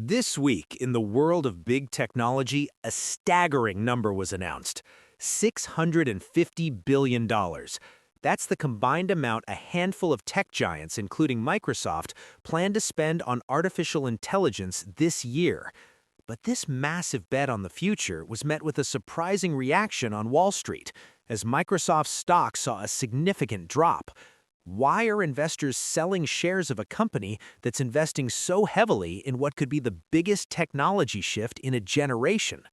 This week, in the world of big technology, a staggering number was announced: $650 billion. That's the combined amount a handful of tech giants, including Microsoft, plan to spend on artificial intelligence this year. But this massive bet on the future was met with a surprising reaction on Wall Street, as Microsoft's stock saw a significant drop. Why are investors selling shares of a company that's investing so heavily in what could be the biggest technology shift in a generation?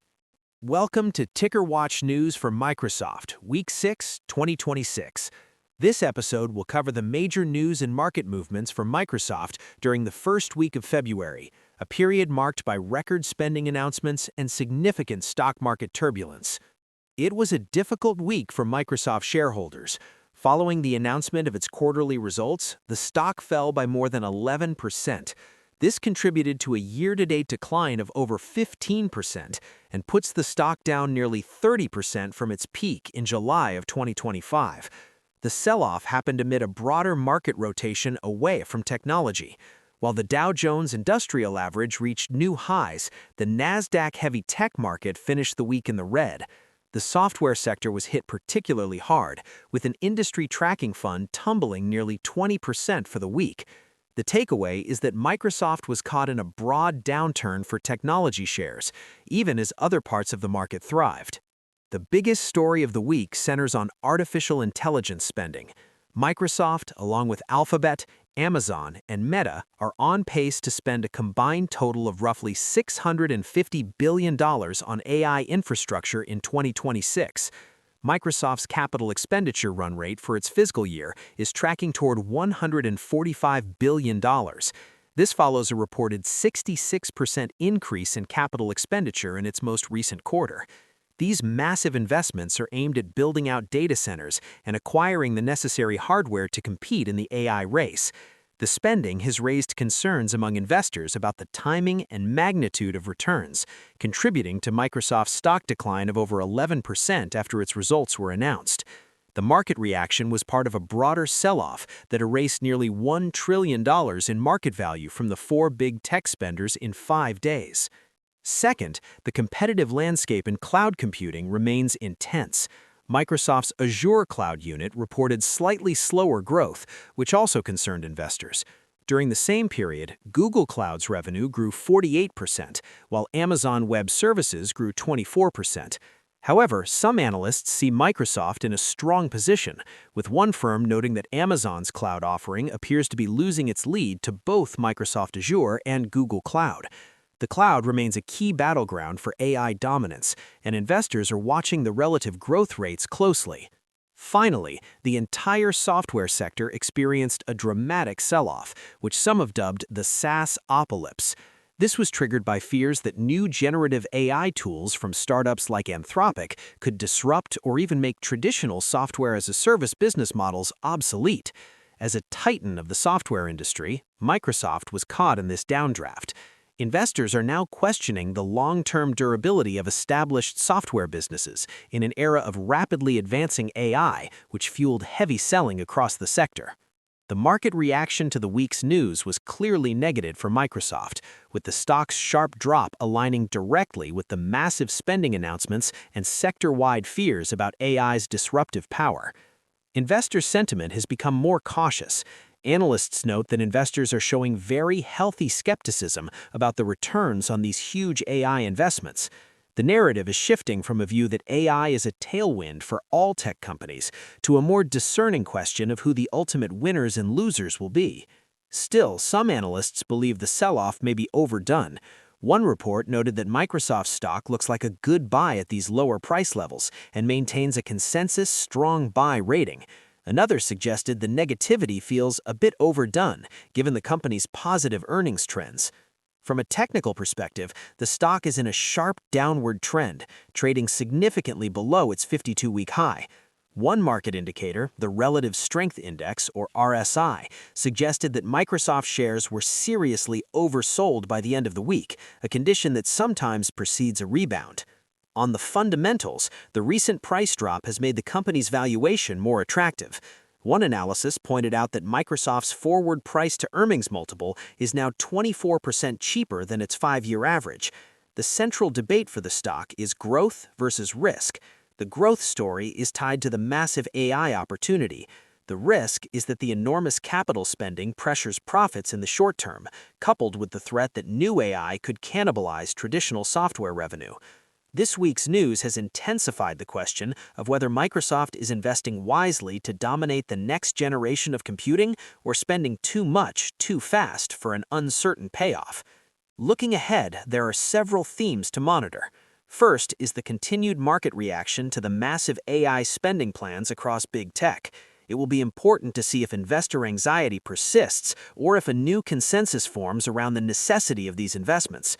Welcome to TickerWatch News for Microsoft, Week 6, 2026. This episode will cover the major news and market movements for Microsoft during the first week of February, a period marked by record spending announcements and significant stock market turbulence. It was a difficult week for Microsoft shareholders. Following the announcement of its quarterly results, the stock fell by more than 11%. This contributed to a year-to-date decline of over 15% and puts the stock down nearly 30% from its peak in July of 2025. The sell-off happened amid a broader market rotation away from technology. While the Dow Jones Industrial Average reached new highs, the Nasdaq-heavy tech market finished the week in the red. The software sector was hit particularly hard, with an industry tracking fund tumbling nearly 20% for the week. The takeaway is that Microsoft was caught in a broad downturn for technology shares, even as other parts of the market thrived. The biggest story of the week centers on artificial intelligence spending. Microsoft, along with Alphabet, Amazon, and Meta, are on pace to spend a combined total of roughly $650 billion on AI infrastructure in 2026. Microsoft's capital expenditure run rate for its fiscal year is tracking toward $145 billion. This follows a reported 66% increase in capital expenditure in its most recent quarter. These massive investments are aimed at building out data centers and acquiring the necessary hardware to compete in the AI race. The spending has raised concerns among investors about the timing and magnitude of returns, contributing to Microsoft's stock decline of over 11% after its results were announced. The market reaction was part of a broader sell-off that erased nearly $1 trillion in market value from the four big tech spenders in 5 days. Second, the competitive landscape in cloud computing remains intense. Microsoft's Azure cloud unit reported slightly slower growth, which also concerned investors. During the same period, Google Cloud's revenue grew 48%, while Amazon Web Services grew 24%. However, some analysts see Microsoft in a strong position, with one firm noting that Amazon's cloud offering appears to be losing its lead to both Microsoft Azure and Google Cloud. The cloud remains a key battleground for AI dominance, and investors are watching the relative growth rates closely. Finally, the entire software sector experienced a dramatic sell-off, which some have dubbed the SaaS-apocalypse. This was triggered by fears that new generative AI tools from startups like Anthropic could disrupt or even make traditional software-as-a-service business models obsolete. As a titan of the software industry, Microsoft was caught in this downdraft. Investors are now questioning the long-term durability of established software businesses in an era of rapidly advancing AI, which fueled heavy selling across the sector. The market reaction to the week's news was clearly negative for Microsoft, with the stock's sharp drop aligning directly with the massive spending announcements and sector-wide fears about AI's disruptive power. Investor sentiment has become more cautious. Analysts note that investors are showing very healthy skepticism about the returns on these huge AI investments. The narrative is shifting from a view that AI is a tailwind for all tech companies to a more discerning question of who the ultimate winners and losers will be. Still, some analysts believe the sell-off may be overdone. One report noted that Microsoft's stock looks like a good buy at these lower price levels and maintains a consensus strong buy rating. Another suggested the negativity feels a bit overdone, given the company's positive earnings trends. From a technical perspective, the stock is in a sharp downward trend, trading significantly below its 52-week high. One market indicator, the Relative Strength Index, or RSI, suggested that Microsoft shares were seriously oversold by the end of the week, a condition that sometimes precedes a rebound. On the fundamentals, the recent price drop has made the company's valuation more attractive. One analysis pointed out that Microsoft's forward price-to-earnings multiple is now 24% cheaper than its 5-year average. The central debate for the stock is growth versus risk. The growth story is tied to the massive AI opportunity. The risk is that the enormous capital spending pressures profits in the short term, coupled with the threat that new AI could cannibalize traditional software revenue. This week's news has intensified the question of whether Microsoft is investing wisely to dominate the next generation of computing or spending too much, too fast for an uncertain payoff. Looking ahead, there are several themes to monitor. First is the continued market reaction to the massive AI spending plans across big tech. It will be important to see if investor anxiety persists or if a new consensus forms around the necessity of these investments.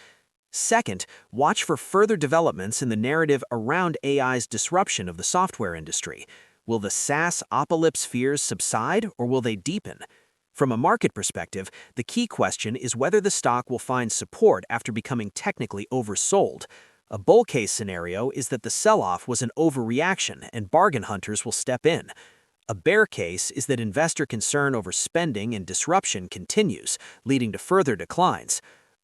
Second, watch for further developments in the narrative around AI's disruption of the software industry. Will the SaaS apocalypse fears subside or will they deepen? From a market perspective, the key question is whether the stock will find support after becoming technically oversold. A bull case scenario is that the sell-off was an overreaction and bargain hunters will step in. A bear case is that investor concern over spending and disruption continues, leading to further declines.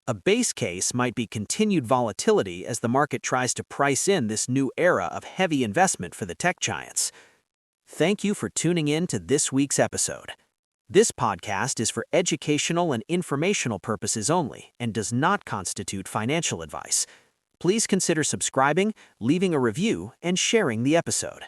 A base case might be continued volatility as the market tries to price in this new era of heavy investment for the tech giants. Thank you for tuning in to this week's episode. This podcast is for educational and informational purposes only and does not constitute financial advice. Please consider subscribing, leaving a review, and sharing the episode.